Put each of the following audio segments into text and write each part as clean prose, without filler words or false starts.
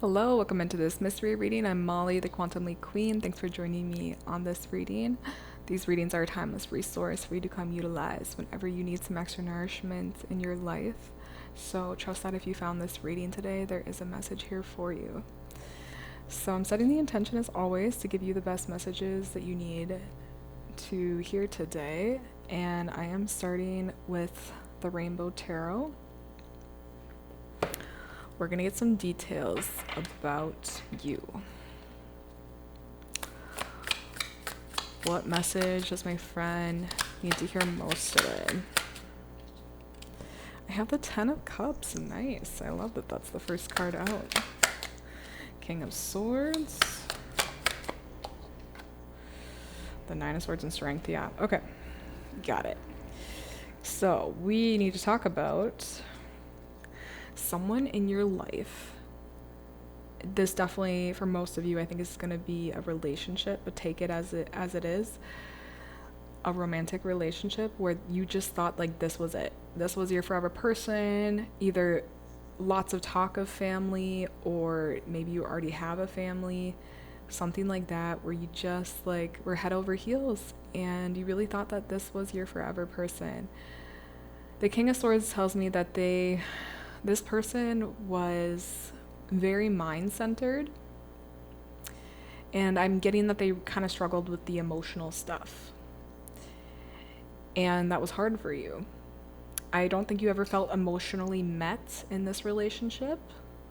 Hello, welcome into this mystery reading. I'm Molly, the QuantumLeapQueen. Thanks for joining me on this reading. These readings are a timeless resource for you to come utilize whenever you need some extra nourishment in your life. So trust that if you found this reading today, there is a message here for you. So I'm setting the intention as always to give you the best messages that you need to hear today. And I am starting with the Rainbow Tarot. We're going to get some details about you. What message does my friend need to hear most today? I have the 10 of Cups. Nice. I love that that's the first card out. King of Swords. The 9 of Swords and Strength. Yeah. Okay. Got it. So we need to talk about someone in your life. This definitely, for most of you, I think is going to be a relationship, but take it as it is. A romantic relationship where you just thought like this was it. This was your forever person. Either lots of talk of family, or maybe you already have a family. Something like that, where you just like were head over heels and you really thought that this was your forever person. The King of Swords tells me that this person was very mind-centered, and I'm getting that they kind of struggled with the emotional stuff, and that was hard for you. I don't think you ever felt emotionally met in this relationship.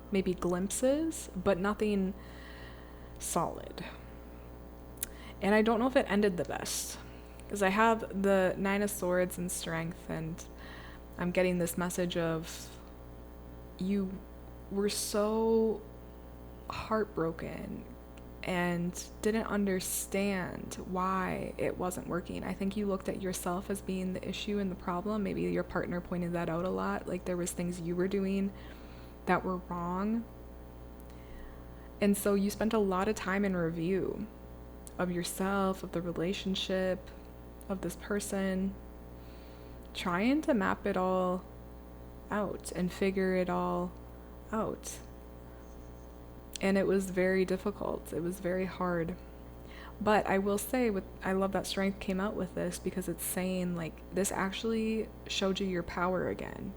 Maybe glimpses, but nothing solid. And I don't know if it ended the best, because I have the 9 of Swords and Strength, and I'm getting this message of you were so heartbroken and didn't understand why it wasn't working. I think you looked at yourself as being the issue and the problem. Maybe your partner pointed that out a lot, like there was things you were doing that were wrong. And so you spent a lot of time in review of yourself, of the relationship, of this person, trying to map it all out and figure it all out. And it was very difficult. It was very hard. But I will say, I love that Strength came out with this, because it's saying like this actually showed you your power again.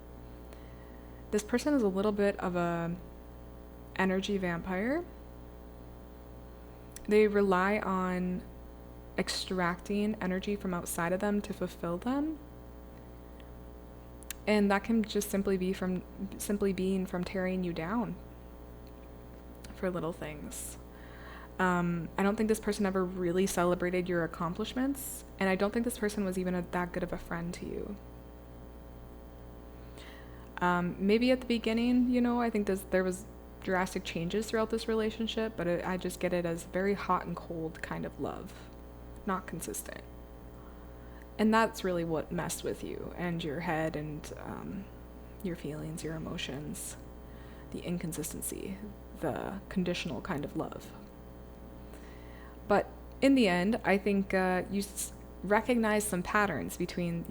This person is a little bit of a energy vampire. They rely on extracting energy from outside of them to fulfill them. And that can just simply being from tearing you down for little things. I don't think this person ever really celebrated your accomplishments, and I don't think this person was even that good of a friend to you. Maybe at the beginning, I think there was drastic changes throughout this relationship, but I just get it as very hot and cold kind of love, not consistent. And that's really what messed with you and your head and your feelings, your emotions, the inconsistency, the conditional kind of love. But in the end, I think you recognize some patterns between,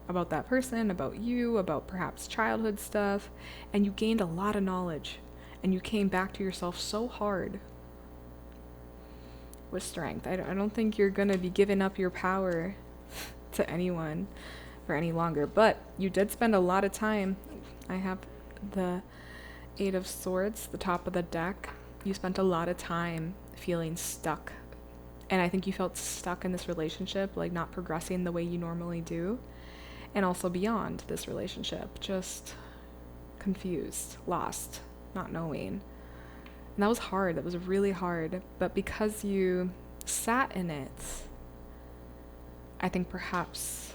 about that person, about you, about perhaps childhood stuff, and you gained a lot of knowledge, and you came back to yourself so hard with Strength. I don't think you're going to be giving up your power to anyone for any longer, but you did spend a lot of time. I have the 8 of Swords, the top of the deck. You spent a lot of time feeling stuck, and I think you felt stuck in this relationship, like not progressing the way you normally do, and also beyond this relationship, just confused, lost, not knowing. And that was hard. That was really hard. But because you sat in it, I think perhaps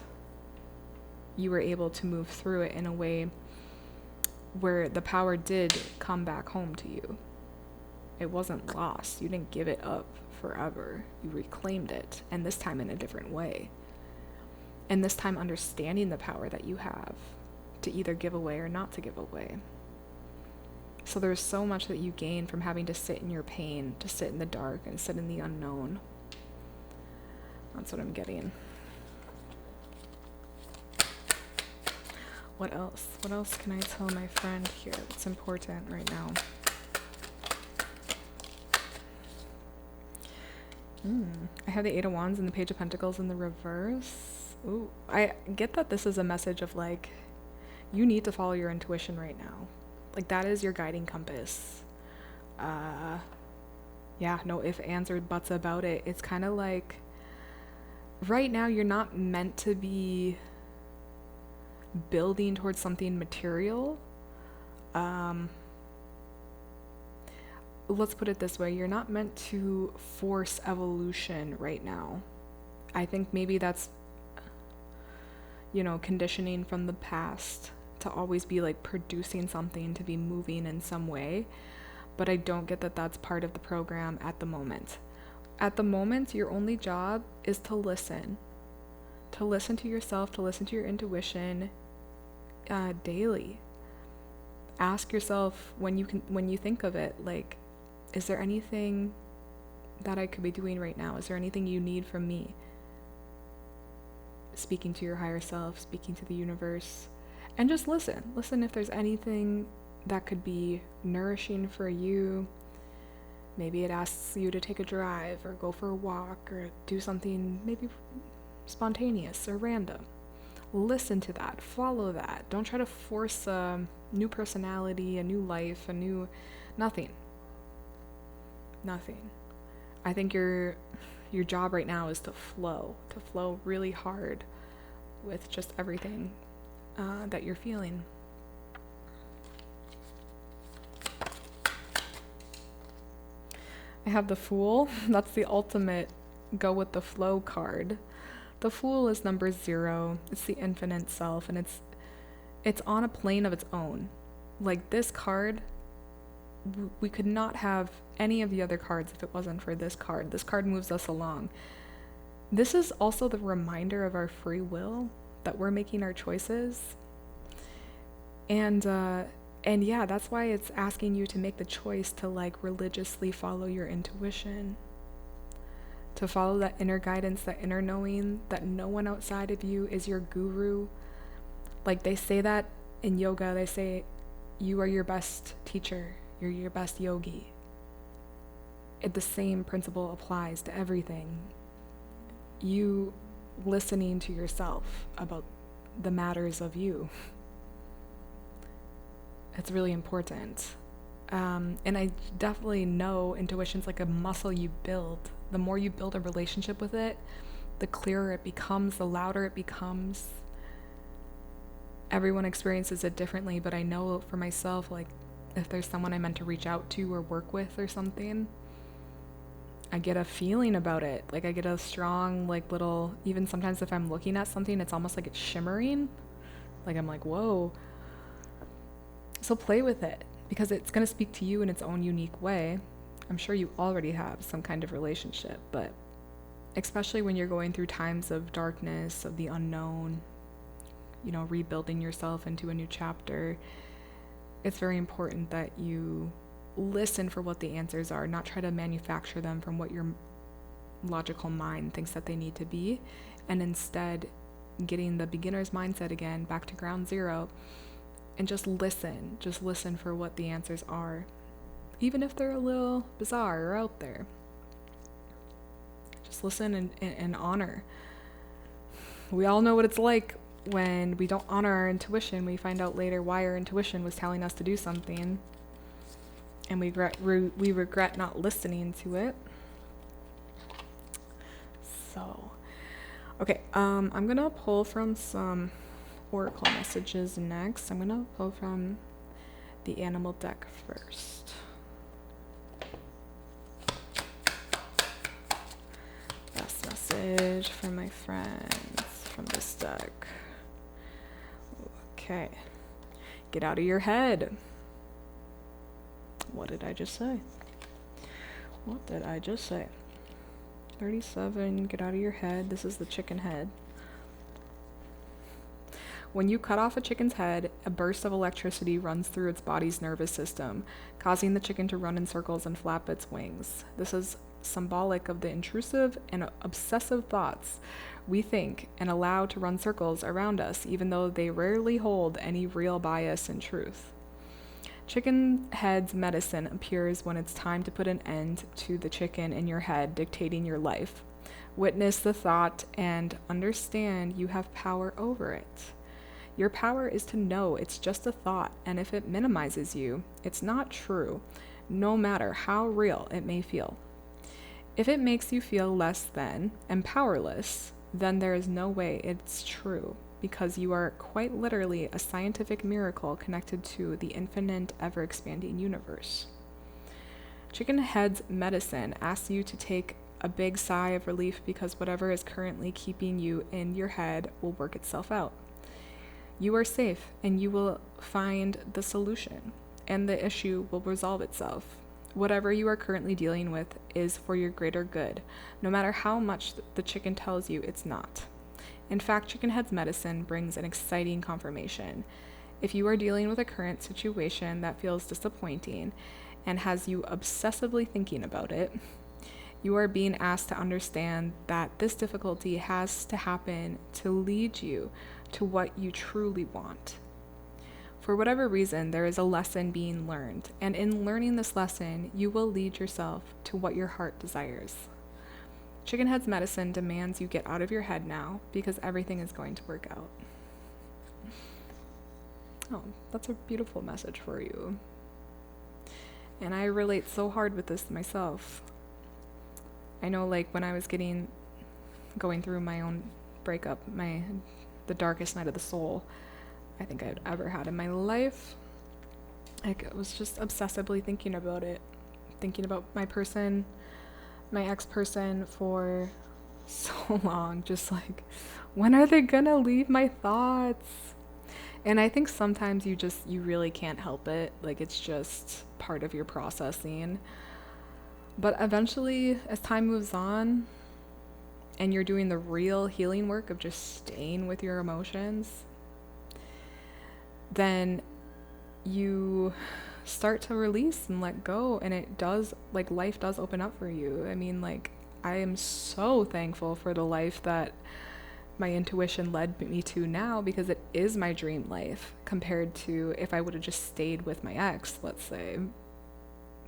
you were able to move through it in a way where the power did come back home to you. It wasn't lost. You didn't give it up forever. You reclaimed it, and this time in a different way. And this time understanding the power that you have to either give away or not to give away. So there's so much that you gain from having to sit in your pain, to sit in the dark and sit in the unknown. That's what I'm getting. What else? What else can I tell my friend here that's important right now? I have the Eight of Wands and the Page of Pentacles in the reverse. Ooh, I get that this is a message of like, you need to follow your intuition right now. Like that is your guiding compass. Yeah, no ifs, ands, or buts about it. It's kind of like, right now you're not meant to be building towards something material. Let's put it this way, you're not meant to force evolution right now. I think maybe that's, conditioning from the past to always be like producing something, to be moving in some way. But I don't get that that's part of the program at the moment. At the moment, your only job is to listen to yourself, to listen to your intuition daily. Ask yourself when you think of it, like, is there anything that I could be doing right now? Is there anything you need from me? Speaking to your higher self, speaking to the universe, and just listen. Listen if there's anything that could be nourishing for you. Maybe it asks you to take a drive or go for a walk or do something maybe spontaneous or random. Listen to that, follow that. Don't try to force a new personality, a new life, nothing. I think your job right now is to flow really hard with just everything that you're feeling. I have the Fool. That's the ultimate go with the flow card. The Fool is number 0. It's the infinite self, and it's on a plane of its own. Like this card, we could not have any of the other cards if it wasn't for this card. This card moves us along. This is also the reminder of our free will, that we're making our choices. And yeah, that's why it's asking you to make the choice to like religiously follow your intuition, to follow that inner guidance, that inner knowing that no one outside of you is your guru. Like they say that in yoga, they say you are your best teacher, you're your best yogi. The same principle applies to everything. You listening to yourself about the matters of you. It's really important. And I definitely know intuition's like a muscle you build. The more you build a relationship with it, the clearer it becomes, the louder it becomes. Everyone experiences it differently, but I know for myself, like, if there's someone I'm meant to reach out to or work with or something, I get a feeling about it. Like I get a strong, like little, even sometimes if I'm looking at something, it's almost like it's shimmering. Like I'm like, whoa. So play with it, because it's going to speak to you in its own unique way. I'm sure you already have some kind of relationship, but especially when you're going through times of darkness, of the unknown, rebuilding yourself into a new chapter, it's very important that you listen for what the answers are, not try to manufacture them from what your logical mind thinks that they need to be, and instead getting the beginner's mindset again, back to ground zero, and just listen for what the answers are, even if they're a little bizarre or out there. Just listen and honor. We all know what it's like when we don't honor our intuition. We find out later why our intuition was telling us to do something, and we regret not listening to it. So, okay, I'm gonna pull from some oracle messages next. I'm gonna pull from the animal deck first. Best message for my friends from this deck. Okay, get out of your head. What did I just say? 37, get out of your head. This is the chicken head. When you cut off a chicken's head, a burst of electricity runs through its body's nervous system, causing the chicken to run in circles and flap its wings. This is symbolic of the intrusive and obsessive thoughts we think and allow to run circles around us, even though they rarely hold any real bias in truth. Chicken head's medicine appears when it's time to put an end to the chicken in your head dictating your life. Witness the thought and understand you have power over it. Your power is to know it's just a thought, and if it minimizes you, it's not true, no matter how real it may feel. If it makes you feel less than and powerless, then there is no way it's true, because you are quite literally a scientific miracle connected to the infinite, ever-expanding universe. Chicken Head's medicine asks you to take a big sigh of relief because whatever is currently keeping you in your head will work itself out. You are safe, and you will find the solution, and the issue will resolve itself. Whatever you are currently dealing with is for your greater good, no matter how much the chicken tells you it's not. In fact, Chicken Head's medicine brings an exciting confirmation. If you are dealing with a current situation that feels disappointing and has you obsessively thinking about it, you are being asked to understand that this difficulty has to happen to lead you to what you truly want. For whatever reason, there is a lesson being learned, and in learning this lesson, you will lead yourself to what your heart desires. Chicken Head's medicine demands you get out of your head now, because everything is going to work out. Oh, that's a beautiful message for you. And I relate so hard with this myself. I know, like, when I was going through my own breakup, the darkest night of the soul I think I'd ever had in my life, I was just obsessively thinking about it, thinking about my ex-person for so long, just like, when are they gonna leave my thoughts? And I think sometimes you really can't help it, like, it's just part of your processing. But eventually, as time moves on, and you're doing the real healing work of just staying with your emotions, then you start to release and let go, and it does, like, life does open up for you. I mean, like, I am so thankful for the life that my intuition led me to now, because it is my dream life compared to if I would have just stayed with my ex, let's say.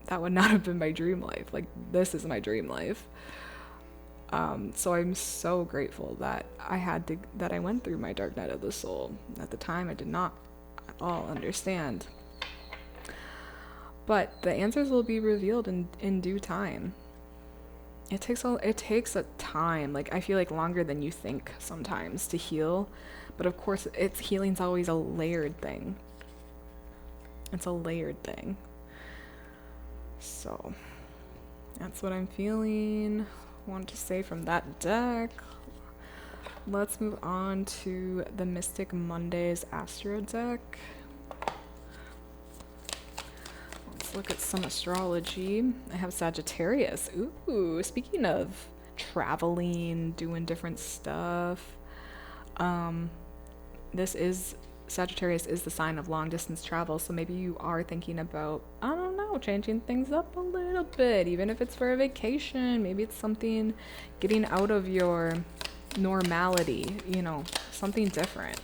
That would not have been my dream life. Like, this is my dream life. So I'm so grateful that I went through my dark night of the soul. At the time, I did not at all understand. But the answers will be revealed in due time. It takes a time, like, I feel like longer than you think sometimes to heal. But of course, healing's always a layered thing. It's a layered thing. So, that's what I'm feeling. Want to say from that deck. Let's move on to the Mystic Mondays Astro deck. Let's look at some astrology. I have Sagittarius. Ooh, speaking of traveling, doing different stuff. Sagittarius is the sign of long distance travel, so maybe you are thinking about, I don't know, changing things up a little bit, even if it's for a vacation. Maybe it's something getting out of your normality, something different.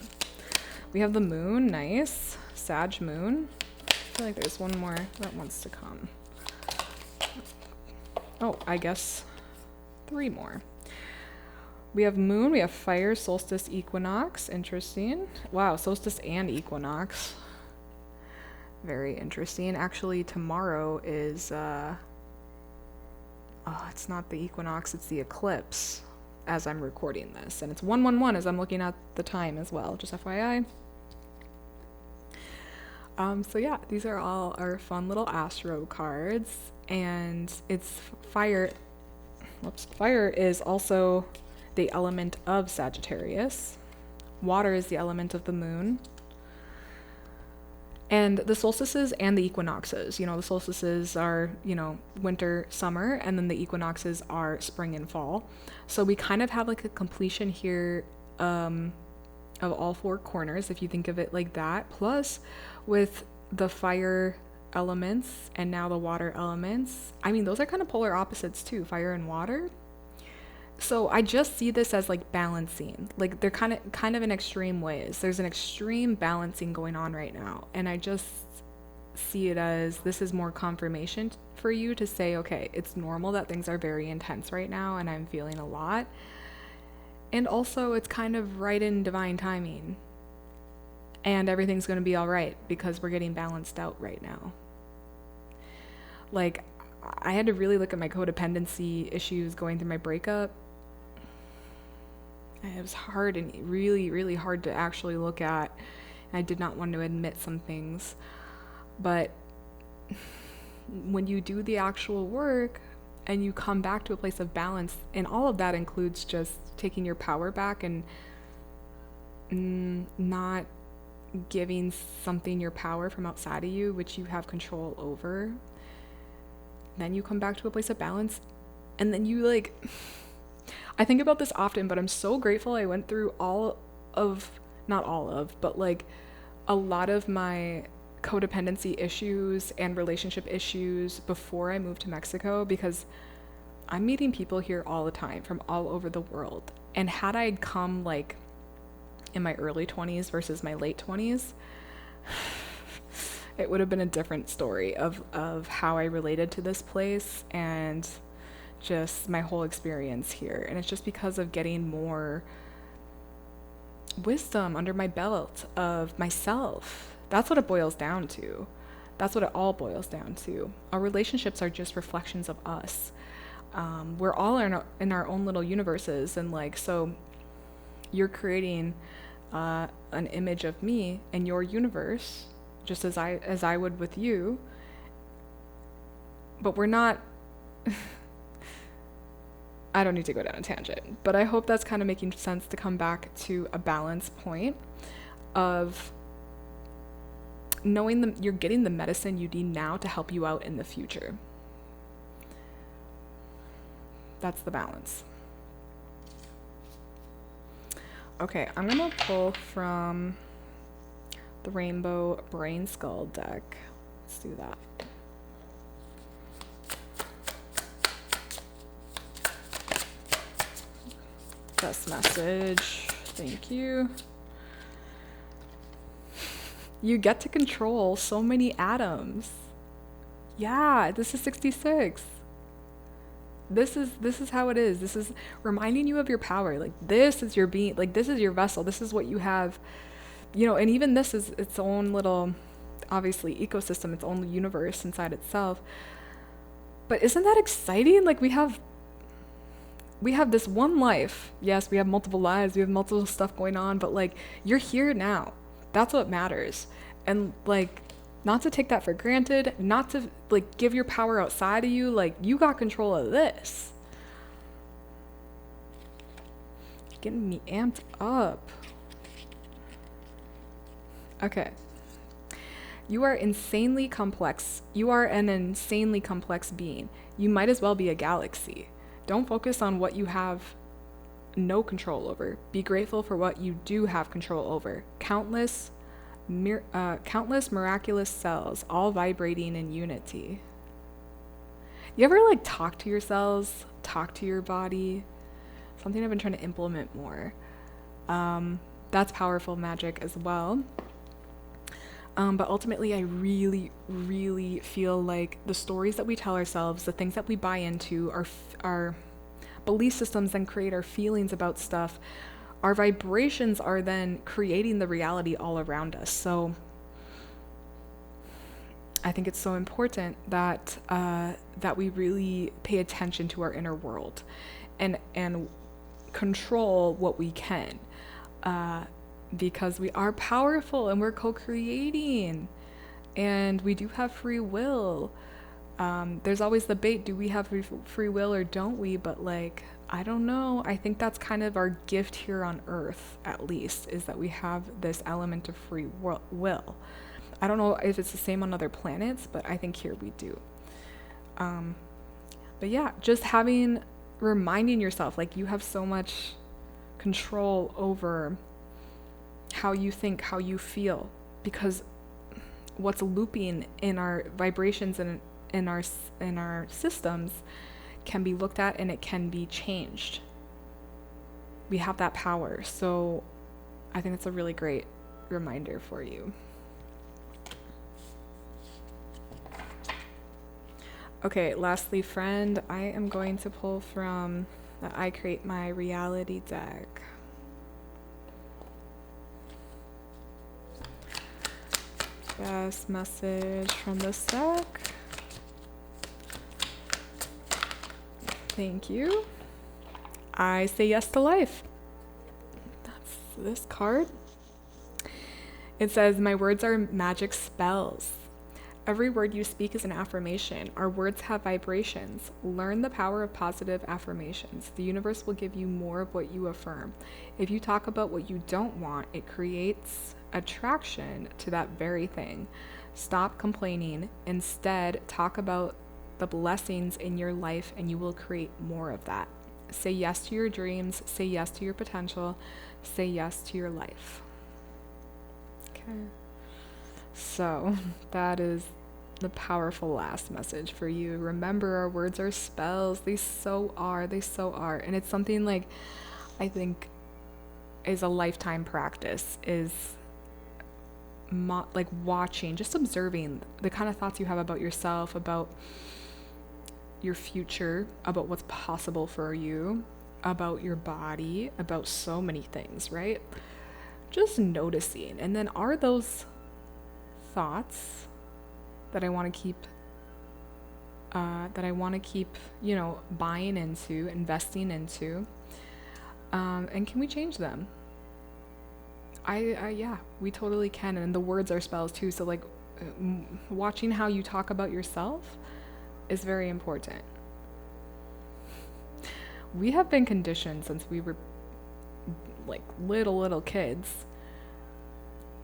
We have the moon, nice. Sag moon. I feel like there's one more that wants to come. Oh, I guess 3 more. We have moon, we have fire, solstice, equinox. Interesting. Wow, solstice and equinox. Very interesting. Actually, tomorrow is, it's not the equinox, it's the eclipse as I'm recording this. And it's 111 as I'm looking at the time as well, just FYI. So yeah, these are all our fun little astro cards. And it's fire. Fire is also the element of Sagittarius. Water is the element of the moon. And the solstices and the equinoxes, the solstices are, winter, summer, and then the equinoxes are spring and fall. So we kind of have like a completion here of all 4 corners, if you think of it like that. Plus, with the fire elements and now the water elements, I mean, those are kind of polar opposites too, fire and water. So I just see this as like balancing, like they're kind of in extreme ways. There's an extreme balancing going on right now. And I just see it as this is more confirmation for you to say, okay, it's normal that things are very intense right now and I'm feeling a lot. And also, it's kind of right in divine timing. And everything's going to be all right because we're getting balanced out right now. Like, I had to really look at my codependency issues going through my breakup. It was hard and really, really hard to actually look at. I did not want to admit some things. But when you do the actual work and you come back to a place of balance, and all of that includes just taking your power back and not giving something your power from outside of you, which you have control over, then you come back to a place of balance. And then you like, I think about this often, but I'm so grateful I went through not all of, but like a lot of my codependency issues and relationship issues before I moved to Mexico, because I'm meeting people here all the time from all over the world. And had I come like in my early 20s versus my late 20s, it would have been a different story of how I related to this place and just my whole experience here. And it's just because of getting more wisdom under my belt of myself. That's what it boils down to. That's what it all boils down to. Our relationships are just reflections of us. We're all in our own little universes, and like, so you're creating an image of me in your universe, just as I would with you. But we're not. I don't need to go down a tangent, but I hope that's kind of making sense to come back to a balance point of knowing you're getting the medicine you need now to help you out in the future. That's the balance. Okay, I'm gonna pull from the Rainbow Brain Skull deck. Let's do that. Best message. Thank you. You get to control so many atoms. Yeah, this is 66. This is how it is. This is reminding you of your power. Like, this is your being, like, this is your vessel. This is what you have, and even this is its own little, obviously, ecosystem, its own universe inside itself. But isn't that exciting? Like, we have this one life. Yes, we have multiple lives. We have multiple stuff going on, but like, you're here now. That's what matters. And like, not to take that for granted, not to like give your power outside of you. Like, you got control of this. Getting me amped up. Okay. You are insanely complex. You are an insanely complex being. You might as well be a galaxy. Don't focus on what you have no control over. Be grateful for what you do have control over. Countless miraculous cells, all vibrating in unity. You ever like talk to your cells, talk to your body? Something I've been trying to implement more. That's powerful magic as well. But ultimately, I really, really feel like the stories that we tell ourselves, the things that we buy into, our belief systems then create our feelings about stuff. Our vibrations are then creating the reality all around us. So I think it's so important that that we really pay attention to our inner world and control what we can. Because we are powerful and we're co-creating and we do have free will. There's always the debate, do we have free will or don't we? But like, I don't know. I think that's kind of our gift here on Earth, at least, is that we have this element of free will. I don't know if it's the same on other planets, but I think here we do. But yeah, just reminding yourself, like, you have so much control over how you think, how you feel, because what's looping in our vibrations and in our systems can be looked at and it can be changed. We have that power. So I think it's a really great reminder for you. Okay, lastly, friend, I am going to pull from the I Create My Reality deck. Best message from this deck. Thank you. I say yes to life. That's this card. It says, my words are magic spells. Every word you speak is an affirmation. Our words have vibrations. Learn the power of positive affirmations. The universe will give you more of what you affirm. If you talk about what you don't want, it creates attraction to that very thing. Stop complaining. Instead, talk about the blessings in your life and you will create more of that. Say yes to your dreams. Say yes to your potential. Say yes to your life. Okay. So that is the powerful last message for you. Remember, our words are spells. They so are. They so are. And it's something like I think is a lifetime practice, is like watching, just observing the kind of thoughts you have about yourself, about your future, about what's possible for you, about your body, about so many things, right? Just noticing. And then are those thoughts that I want to keep, buying into, investing into, and can we change them? Yeah, we totally can. And the words are spells too. So like watching how you talk about yourself is very important. We have been conditioned since we were like little kids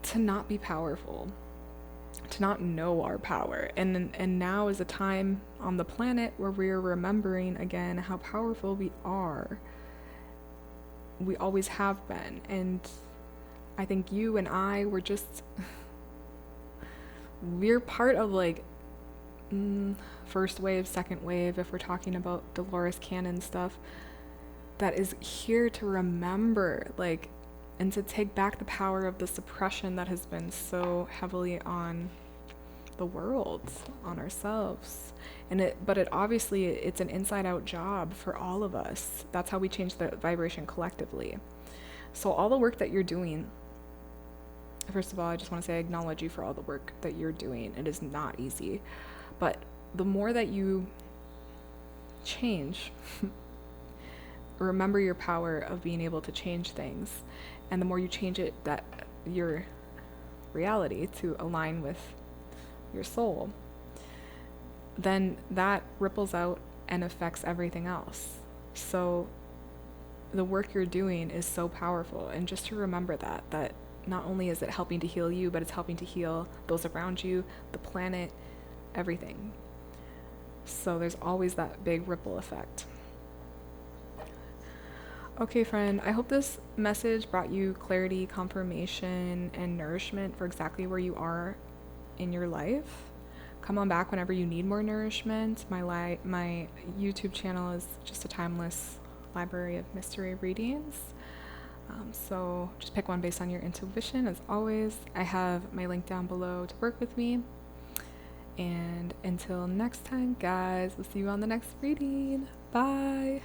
to not be powerful, to not know our power. And now is a time on the planet where we're remembering again how powerful we are. We always have been. And I think you and I were just we're part of like first wave, second wave, if we're talking about Dolores Cannon stuff, that is here to remember, like, and to take back the power of the suppression that has been so heavily on the world, on ourselves. But it obviously, it's an inside out job for all of us. That's how we change the vibration collectively. So all the work that you're doing, first of all, I just want to say I acknowledge you for all the work that you're doing. It is not easy. But the more that you change, remember your power of being able to change things. And the more you change it, that your reality to align with your soul, then that ripples out and affects everything else. So the work you're doing is so powerful. And just to remember that not only is it helping to heal you, but it's helping to heal those around you, the planet, everything. So there's always that big ripple effect. Okay, friend, I hope this message brought you clarity, confirmation, and nourishment for exactly where you are in your life. Come on back whenever you need more nourishment. My YouTube channel is just a timeless library of mystery readings. So just pick one based on your intuition. As always, I have my link down below to work with me. And until next time, guys, we'll see you on the next reading. Bye.